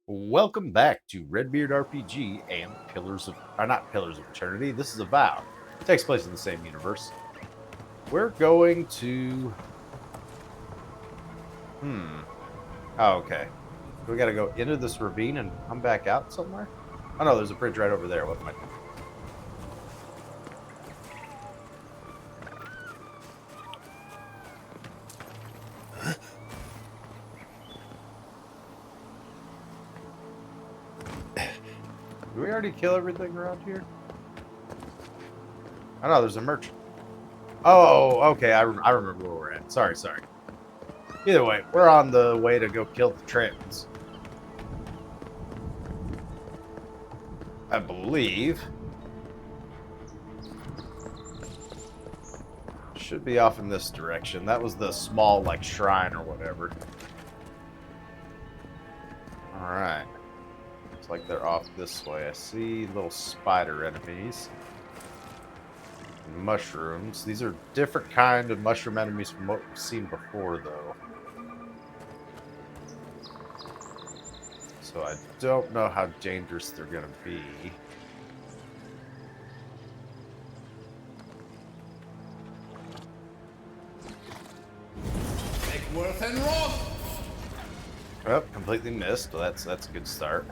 Welcome back to Redbeard RPG and not Pillars of Eternity. This is Avowed. It takes place in the same universe. We're going to. Hmm. Oh, okay. We got to go into this ravine and come back out somewhere. Oh no, there's a bridge right over there. What am I? Did we already kill everything around here? Oh no, there's a merchant. Oh, okay. I remember where we're at. Sorry. Either way, we're on the way to go kill the Trantons. I believe. Should be off in this direction. That was the small, like, shrine or whatever. Alright. Looks like they're off this way. I see little spider enemies. And mushrooms. These are different kind of mushroom enemies from what we've seen before, though. So I don't know how dangerous they're going to be. Worth and wrong. Oh, completely missed. Well, that's a good start.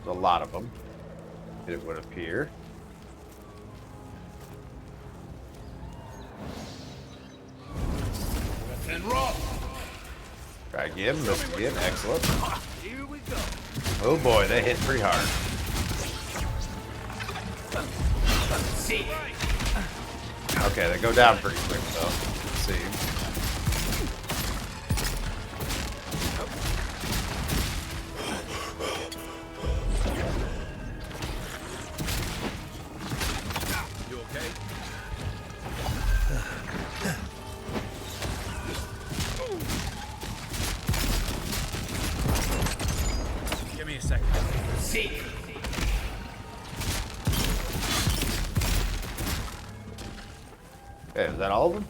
There's a lot of them, it would appear. Worth and wrong. Try again, missed again. Excellent. Here we go. Oh boy, they hit pretty hard. See. Okay, they go down pretty quick though, it seems. You okay? Give me a second. See. Okay, is that all of them?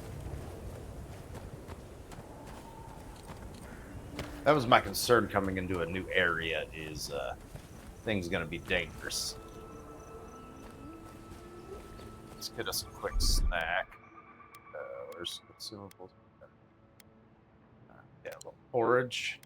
That was my concern coming into a new area, is things gonna be dangerous. Let's get us a quick snack. Where's consumables? Yeah, a little porridge.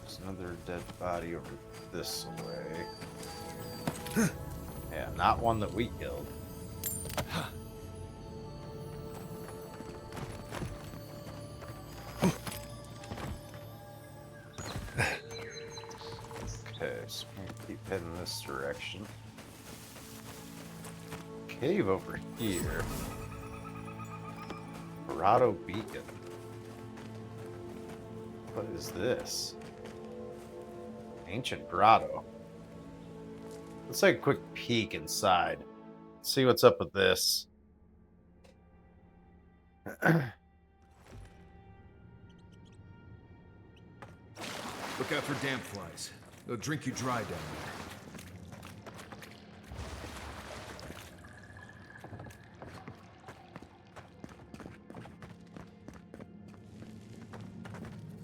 There's another dead body over this way. Yeah, not one that we killed. Okay, so we're gonna keep heading this direction. Cave over here. Grotto Beacon. What is this? Ancient grotto. Let's take a quick peek inside. See what's up with this. Look out for damp flies. They'll drink you dry down there.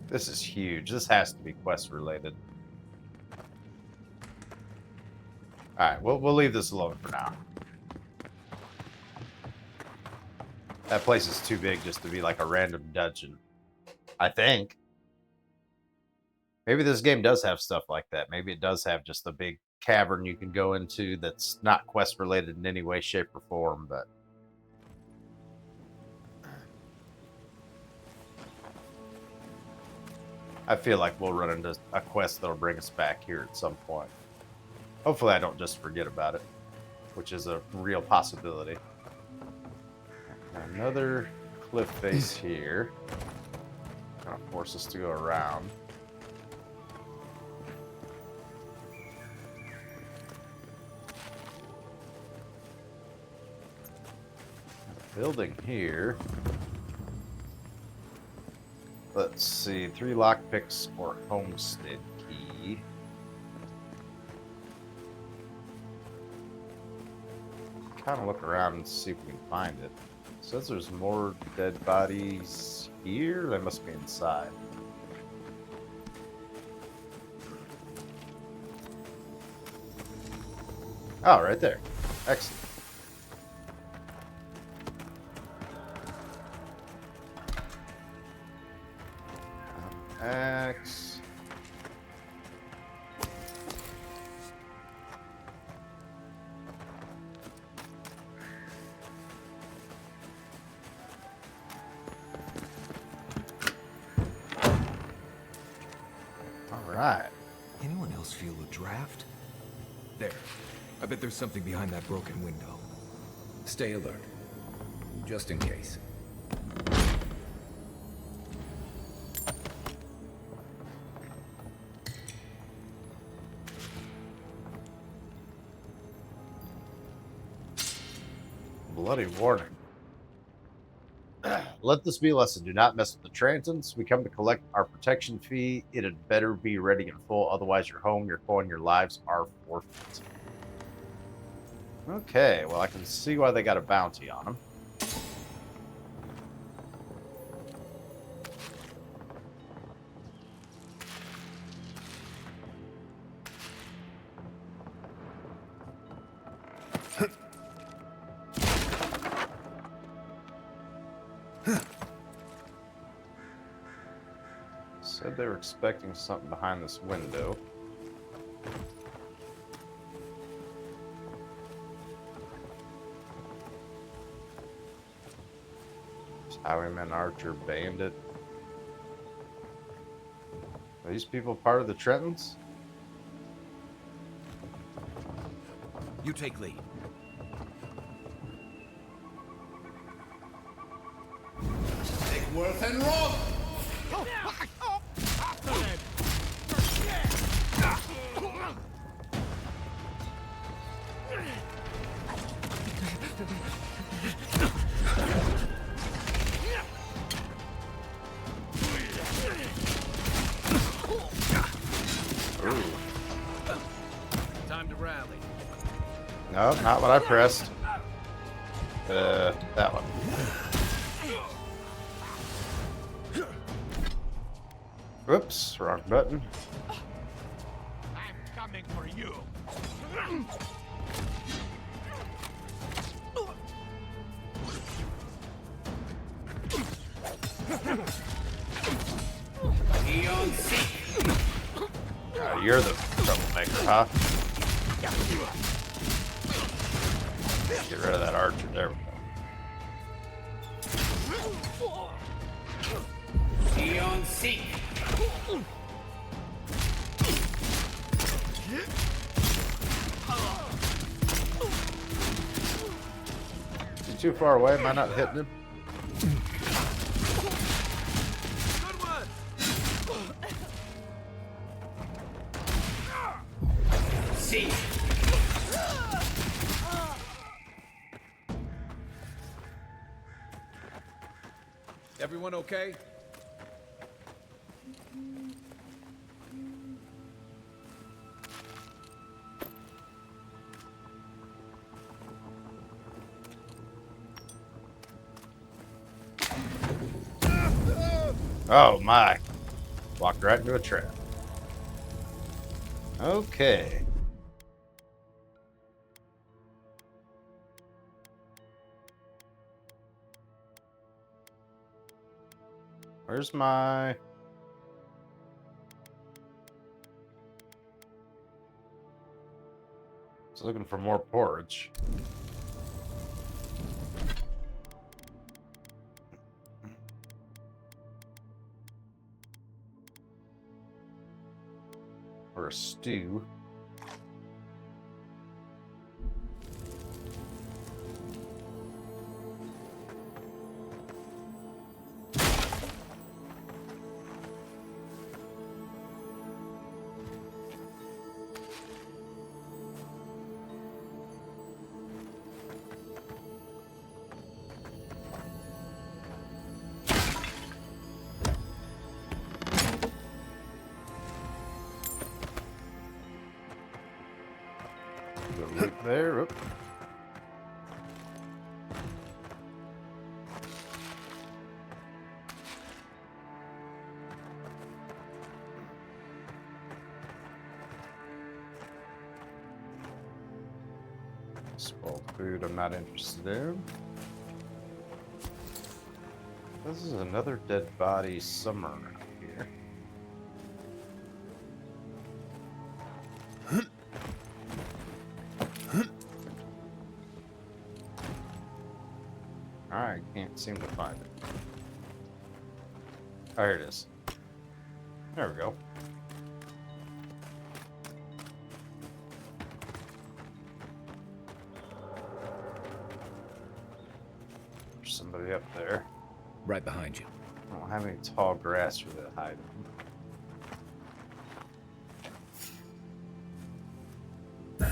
This is huge. This has to be quest related. Alright, we'll leave this alone for now. That place is too big just to be like a random dungeon. I think. Maybe this game does have stuff like that. Maybe it does have just a big cavern you can go into that's not quest related in any way, shape, or form, but I feel like we'll run into a quest that'll bring us back here at some point. Hopefully I don't just forget about it, which is a real possibility. Another cliff face here. Gonna force us to go around. Building here. Let's see, 3 lockpicks or homestead key. kind of look around and see if we can find it. It says there's more dead bodies here. They must be inside. Oh, right there. Excellent. X. All right. Anyone else feel a draft? There. I bet there's something behind that broken window. Stay alert. Just in case. Bloody warning. Let this be a lesson. Do not mess with the Trantons. We come to collect our protection fee. It had better be ready and full. Otherwise, your home, your coin, your lives are forfeit. Okay, well, I can see why they got a bounty on them. Said they were expecting something behind this window. Highwayman, Archer, Bandit. Are these people part of the Trentons? You take lead. Take Worth and Rob! Time to rally. No, not what I pressed. That one. Whoops, wrong button. I'm coming for you. You're the troublemaker, huh? Get rid of that archer. There we go. Eon Seek! Is he too far away? Am I not hitting him? Good one. Seek! Everyone okay? Oh my. Walked right into a trap. Okay. Where's my... Just looking for more porridge. Or a stew. Look there. Oop. Spoiled food I'm not interested in. This is another dead body somewhere around here. Alright, can't seem to find it. Oh, here it is. There we go. There's somebody up there. Right behind you. I don't have any tall grass for that hide in.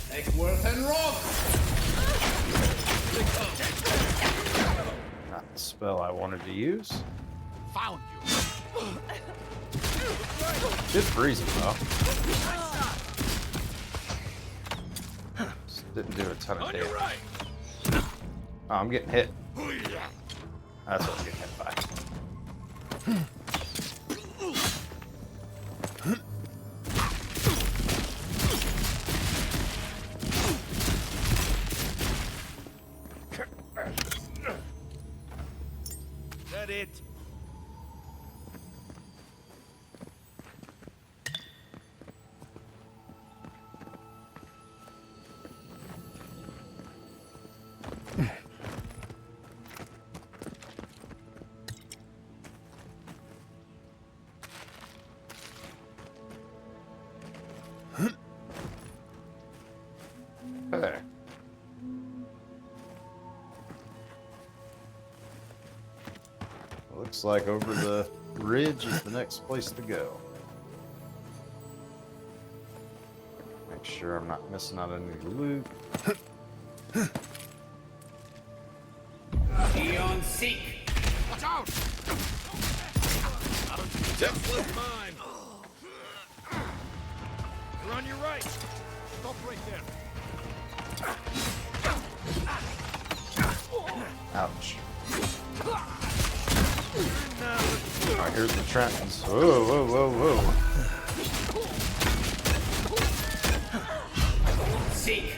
Eggsworth and Rob! Not the spell I wanted to use. Found you. Did freeze him though. Just didn't do a ton of On damage. your right. Oh, I'm getting hit. That's what I'm getting hit by. That it. Hey. Looks like over the ridge is the next place to go. Make sure I'm not missing out on any loot. Eon Seek! Watch out! Death mine. You're on your right. Stop right there. Ouch. Alright, here's the Trantons. Whoa, whoa, whoa, whoa. Seek!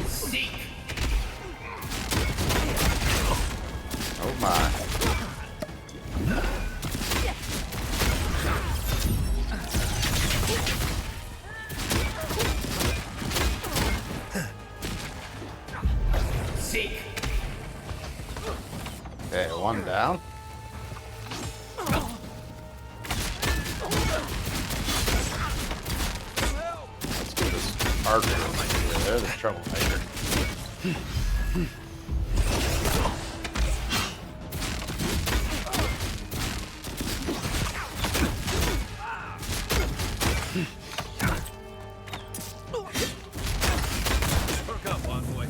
Seek! Oh my. Seek! Okay, one down. Let's get this archer over there, the troublemaker. Perk up, envoy.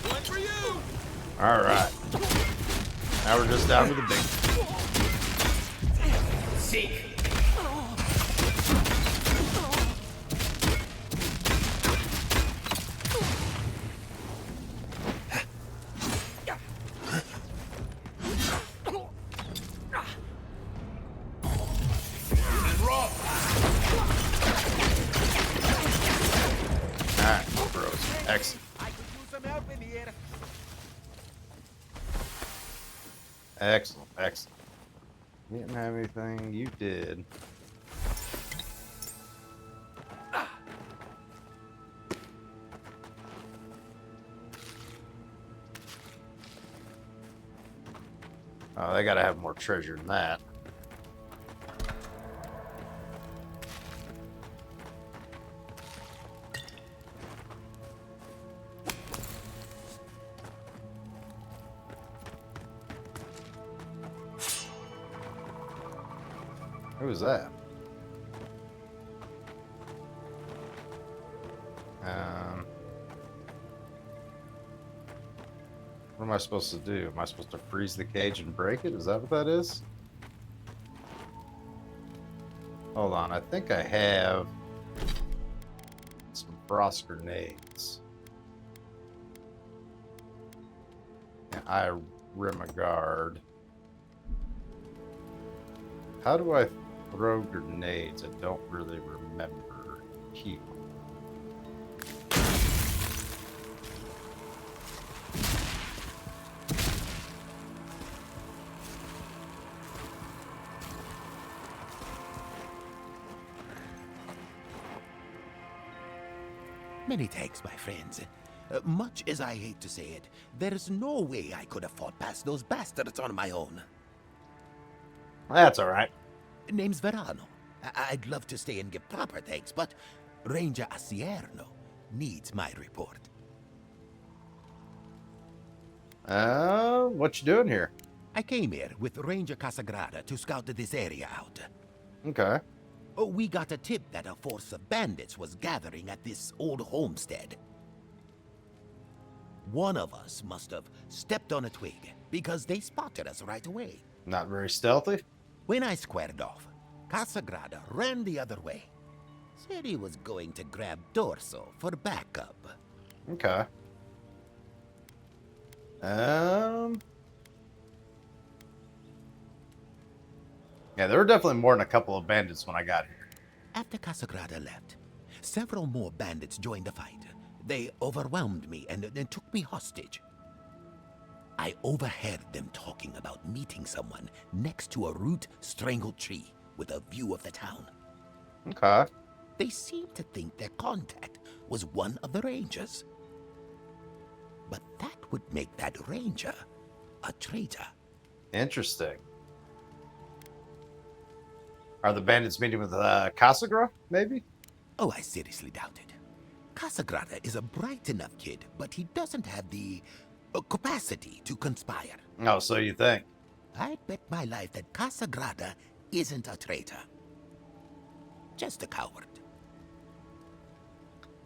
One for you. Alright. Now we're just down to the big. Seek! And Rob! Alright, bros. Excellent. I could use some help in here. Excellent, excellent. You didn't have anything, you did. Oh, they gotta have more treasure than that. Who was that? What am I supposed to do? Am I supposed to freeze the cage and break it? Is that what that is? Hold on, I think I have some frost grenades. And I rim a guard. How do I throw grenades? I don't really remember. Q. Many thanks, my friends. Much as I hate to say it, there is no way I could have fought past those bastards on my own. That's all right. Name's Verano. I'd love to stay and give proper thanks, but Ranger Asierno needs my report. What you doing here? I came here with Ranger Casagrada to scout this area out. Okay. We got a tip that a force of bandits was gathering at this old homestead. One of us must have stepped on a twig, because they spotted us right away. Not very stealthy? When I squared off, Casagrada ran the other way. Said he was going to grab Dorso for backup. Okay. Yeah, there were definitely more than a couple of bandits when I got here. After Casagrada left, several more bandits joined the fight. They overwhelmed me and took me hostage. I overheard them talking about meeting someone next to a root-strangled tree with a view of the town. Okay. They seemed to think their contact was one of the rangers. But that would make that ranger a traitor. Interesting. Are the bandits meeting with Casagra, maybe? Oh, I seriously doubt it. Casagrada is a bright enough kid, but he doesn't have the capacity to conspire. Oh, so you think? I'd bet my life that Casagrada isn't a traitor. Just a coward.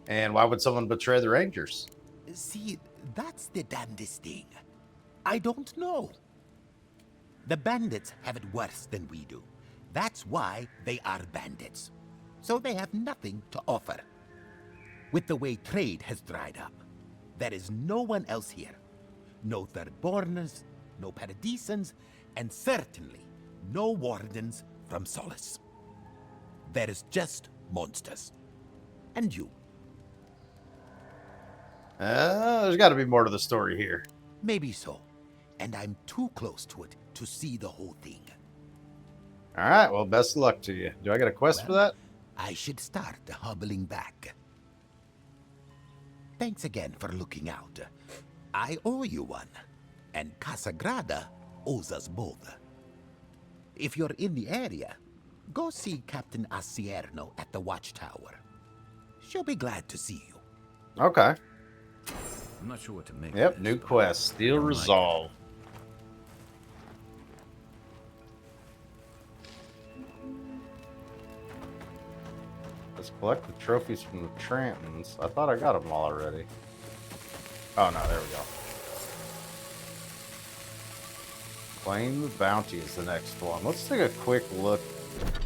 And why would someone betray the Rangers? See, that's the damnedest thing. I don't know. The bandits have it worse than we do. That's why they are bandits. So they have nothing to offer. With the way trade has dried up, there is no one else here. No Thirdborners, no Paradisans, and certainly no wardens from Solace. There is just monsters. And you. There's got to be more to the story here. Maybe so. And I'm too close to it to see the whole thing. All right, well, best of luck to you. Do I get a quest for that? I should start hobbling back. Thanks again for looking out. I owe you one, and Casagrada owes us both. If you're in the area, go see Captain Asierno at the watchtower. She'll be glad to see you. Okay. I'm not sure what to make. Yep, of this, new but quest. Steel I don't like it. Resolve. Let's collect the trophies from the Trantons. I thought I got them all already. Oh, no, there we go. Claim the bounty is the next one. Let's take a quick look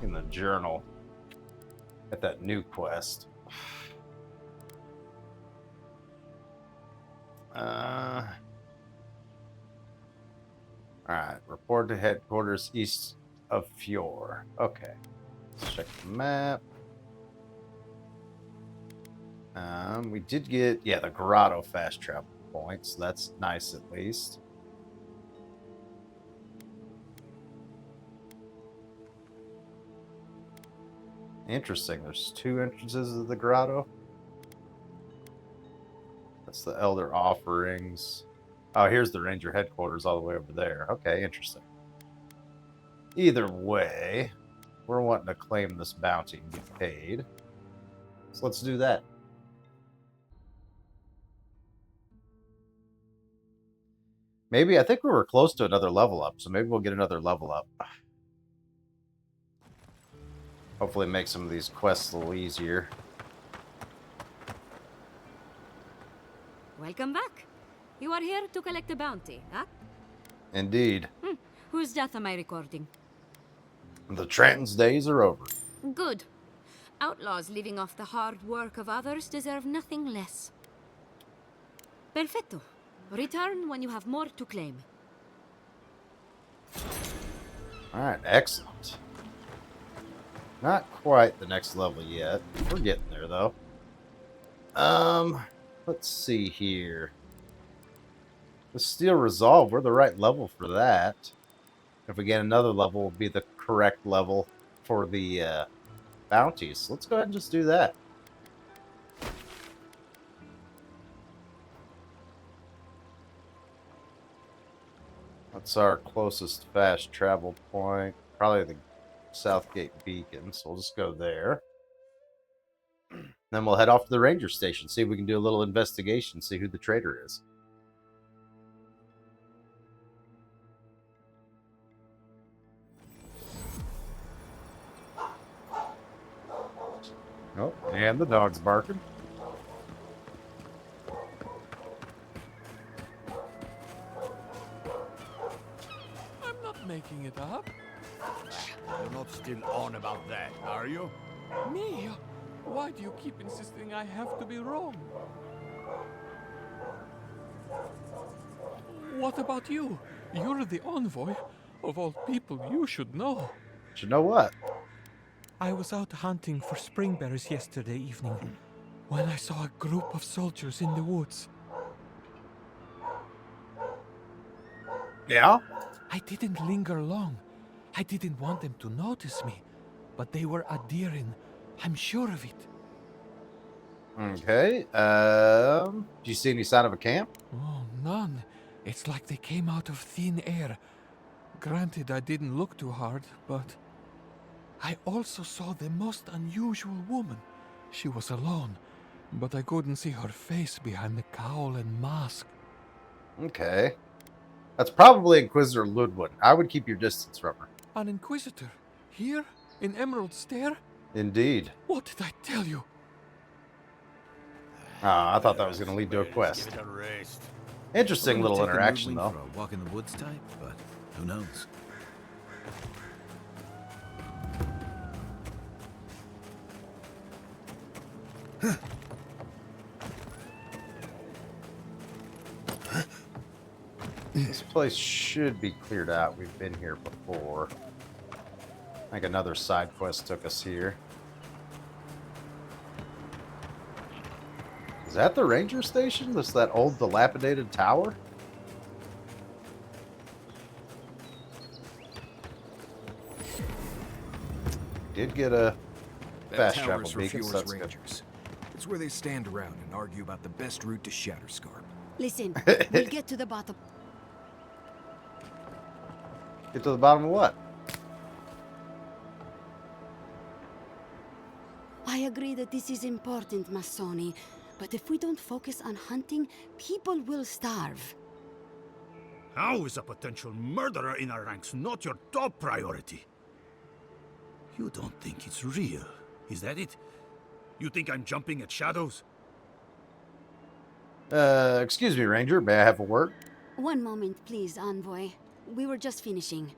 in the journal at that new quest. Alright, report to headquarters east of Fjord. Okay. Let's check the map. We did get, yeah, the Grotto fast travel points. That's nice at least. Interesting. There's two entrances to the Grotto. That's the Elder Offerings. Oh, here's the Ranger headquarters all the way over there. Okay, interesting. Either way, we're wanting to claim this bounty and get paid. So let's do that. Maybe, I think we were close to another level up, so maybe we'll get another level up. Hopefully make some of these quests a little easier. Welcome back. You are here to collect a bounty, huh? Indeed. Whose death am I recording? The Trantons' days are over. Good. Outlaws living off the hard work of others deserve nothing less. Perfetto. Return when you have more to claim. Alright, excellent. Not quite the next level yet. We're getting there, though. Let's see here. The Steel Resolve, we're the right level for that. If we get another level, will be the correct level for the bounties. Let's go ahead and just do that. That's our closest fast travel point. Probably the Southgate Beacon, so we'll just go there. Then we'll head off to the ranger station, see if we can do a little investigation, see who the traitor is. Oh, and the dog's barking. I'm not making it up. You're not still on about that, are you? Me? Why do you keep insisting I have to be wrong? What about you? You're the envoy. Of all people, you should know. You know what? I was out hunting for springberries yesterday evening when I saw a group of soldiers in the woods. Yeah? I didn't linger long. I didn't want them to notice me, but they were adhering. I'm sure of it. Okay. Do you see any sign of a camp? Oh, none. It's like they came out of thin air. Granted, I didn't look too hard, but I also saw the most unusual woman. She was alone, but I couldn't see her face behind the cowl and mask. Okay. That's probably Inquisitor Ludwig. I would keep your distance from her. An Inquisitor? Here? In Emerald Stair? Indeed. What did I tell you? I thought that was going to lead to a quest. Give it a rest. Interesting little Wouldn't take a interaction, moodling though. for a walk in the woods type, but who knows? This place should be cleared out. We've been here before. I think another side quest took us here. Is that the ranger station? That's that old dilapidated tower? Did get a That fast tower's travel for beacon, so Fjord's that's good. Rangers. It's where they stand around and argue about the best route to Shatterscarp. Listen, we'll get to the bottom. Get to the bottom of what? I agree that this is important, Masoni. But if we don't focus on hunting, people will starve. How is a potential murderer in our ranks not your top priority? You don't think it's real, is that it? You think I'm jumping at shadows? Excuse me, Ranger. May I have a word? One moment, please, Envoy. We were just finishing.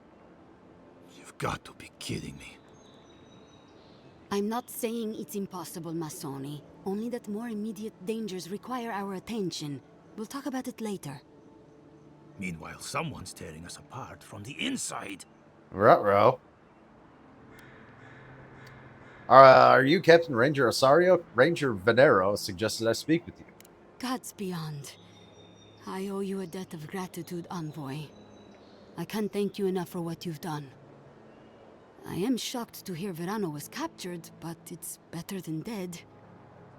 You've got to be kidding me. I'm not saying it's impossible, Masoni. Only that more immediate dangers require our attention. We'll talk about it later. Meanwhile, someone's tearing us apart from the inside. Ruh-roh. Are you Captain Ranger Osario? Ranger Venero suggested I speak with you. Gods beyond. I owe you a debt of gratitude, Envoy. I can't thank you enough for what you've done. I am shocked to hear Verano was captured, but it's better than dead.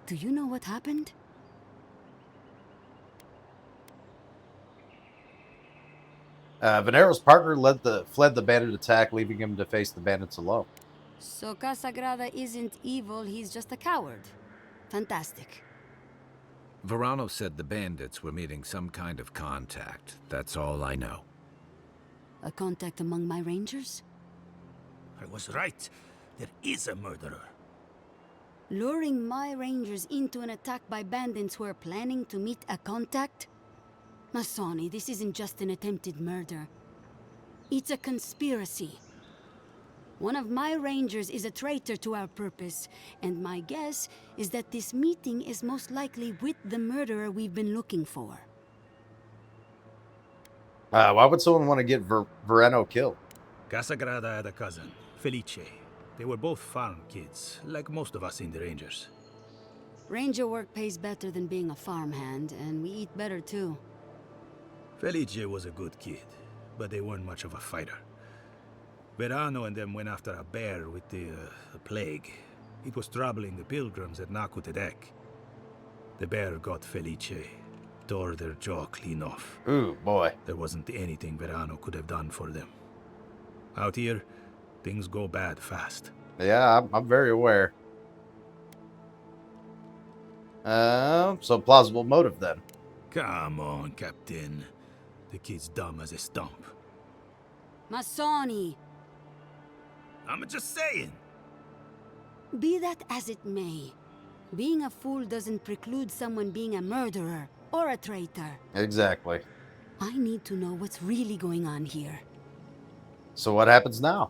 Do you know what happened? Venero's partner fled the bandit attack, leaving him to face the bandits alone. So Casagrada isn't evil, he's just a coward. Fantastic. Verano said the bandits were meeting some kind of contact. That's all I know. A contact among my rangers? I was right. There is a murderer. Luring my rangers into an attack by bandits who are planning to meet a contact? Masoni, this isn't just an attempted murder. It's a conspiracy. One of my rangers is a traitor to our purpose, and my guess is that this meeting is most likely with the murderer we've been looking for. Why would someone want to get Verano killed? Casagrada had a cousin, Felice. They were both farm kids, like most of us in the Rangers. Ranger work pays better than being a farmhand, and we eat better too. Felice was a good kid, but they weren't much of a fighter. Verano and them went after a bear with the plague. It was troubling the pilgrims at Nakutedek. The bear got Felice, tore their jaw clean off. Ooh, boy. There wasn't anything Verano could have done for them. Out here, things go bad fast. Yeah, I'm very aware. So plausible motive then. Come on, Captain. The kid's dumb as a stump. Masoni! I'm just saying. Be that as it may, being a fool doesn't preclude someone being a murderer or a traitor. Exactly. I need to know what's really going on here. So what happens now?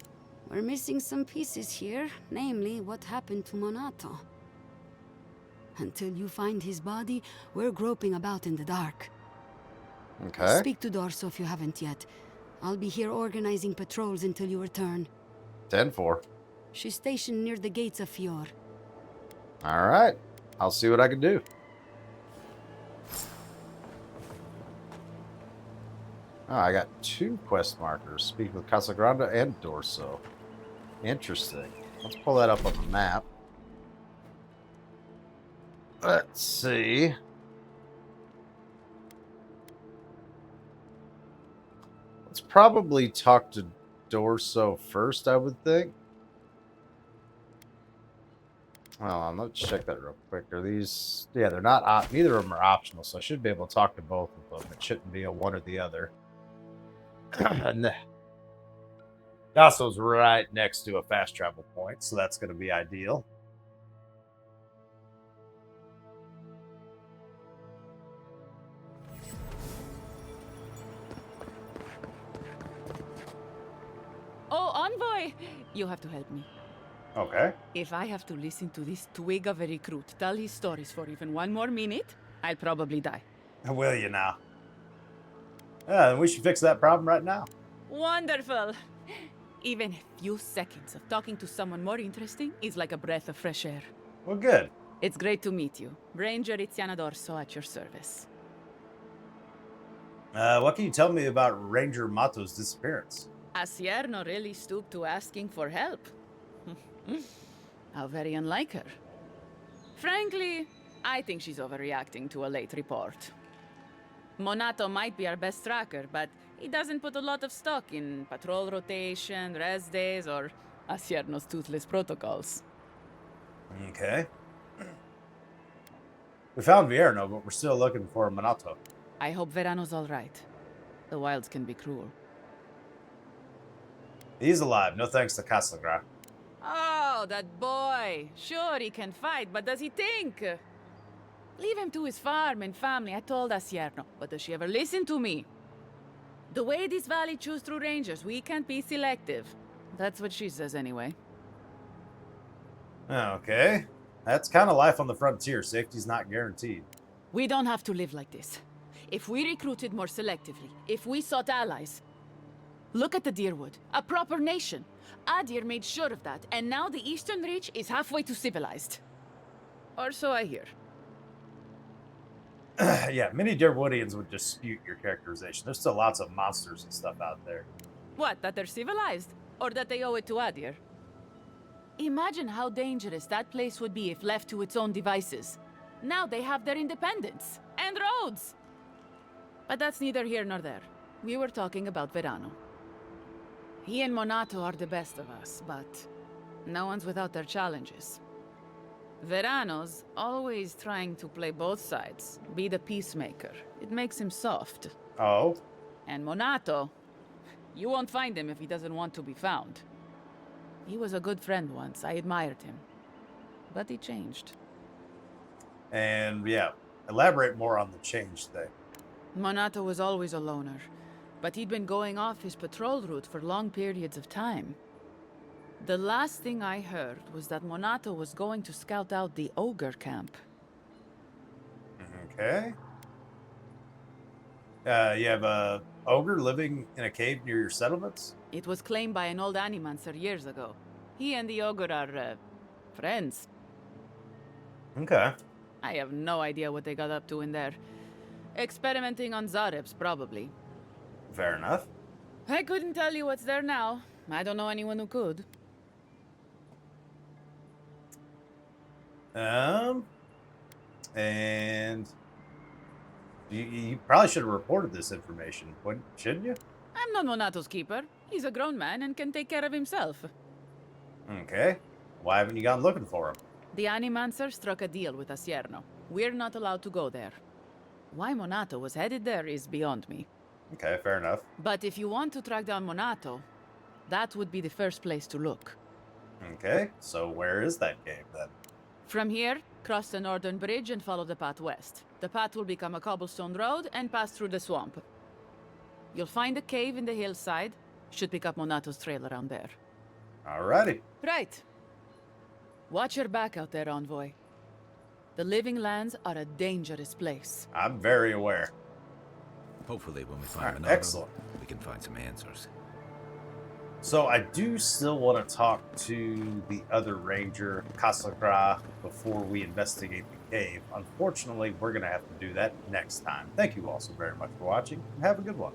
We're missing some pieces here, namely what happened to Monato. Until you find his body, we're groping about in the dark. Okay. Speak to Dorso if you haven't yet. I'll be here organizing patrols until you return. 10-4. She's stationed near the gates of Fior. All right. I'll see what I can do. Oh, I got 2 quest markers. Speak with Casagrande and Dorso. Interesting. Let's pull that up on the map. Let's see. Let's probably talk to Dorso first, I would think. Hold on, let's check that real quick. Are these... Yeah, they're not... Neither of them are optional, so I should be able to talk to both of them. It shouldn't be a one or the other. Dasso's right next to a fast travel point, so that's going to be ideal. Oh, Envoy! You have to help me. Okay. If I have to listen to this twig of a recruit tell his stories for even one more minute, I'll probably die. Will you now? Yeah, we should fix that problem right now. Wonderful! Even a few seconds of talking to someone more interesting is like a breath of fresh air. Well, good. It's great to meet you. Ranger Iziana Dorso at your service. What can you tell me about Ranger Mato's disappearance? Asierno really stooped to asking for help. How very unlike her. Frankly, I think she's overreacting to a late report. Monato might be our best tracker, but he doesn't put a lot of stock in patrol rotation, rest days, or Asierno's toothless protocols. Okay. We found Vierno, but we're still looking for Monato. I hope Verano's all right. The wilds can be cruel. He's alive, no thanks to Casagra. Oh, that boy. Sure, he can fight, but does he think? Leave him to his farm and family, I told Asierno. But does she ever listen to me? The way this valley chews through rangers, we can't be selective. That's what she says anyway. Okay. That's kind of life on the frontier. Safety's not guaranteed. We don't have to live like this. If we recruited more selectively, if we sought allies... Look at the Deerwood, a proper nation. Adir made sure of that, and now the Eastern Reach is halfway to civilized. Or so I hear. Yeah, many Deerwoodians would dispute your characterization. There's still lots of monsters and stuff out there. What, that they're civilized? Or that they owe it to Adir? Imagine how dangerous that place would be if left to its own devices. Now they have their independence. And roads! But that's neither here nor there. We were talking about Verano. He and Monato are the best of us, but no one's without their challenges. Verano's always trying to play both sides, be the peacemaker. It makes him soft. Oh? And Monato, you won't find him if he doesn't want to be found. He was a good friend once, I admired him. But he changed. And, yeah, elaborate more on the change thing. Monato was always a loner, but he'd been going off his patrol route for long periods of time. The last thing I heard was that Monato was going to scout out the ogre camp. Okay. You have a ogre living in a cave near your settlements? It was claimed by an old animancer years ago. He and the ogre are, friends. Okay. I have no idea what they got up to in there. Experimenting on Zarebs, probably. Fair enough. I couldn't tell you what's there now. I don't know anyone who could. And you probably should have reported this information, shouldn't you? I'm not Monato's keeper. He's a grown man and can take care of himself. Okay. Why haven't you gone looking for him? The Animancer struck a deal with Asierno. We're not allowed to go there. Why Monato was headed there is beyond me. Okay, fair enough. But if you want to track down Monato, that would be the first place to look. Okay, so where is that cave then? From here, cross the northern bridge and follow the path west. The path will become a cobblestone road and pass through the swamp. You'll find a cave in the hillside. Should pick up Monato's trail around there. Alrighty. Right. Watch your back out there, Envoy. The Living Lands are a dangerous place. I'm very aware. Hopefully when we All find right, Monato, excellent. we can find some answers. So I do still want to talk to the other ranger, Kasakra, before we investigate the cave. Unfortunately, we're going to have to do that next time. Thank you all so very much for watching, and have a good one.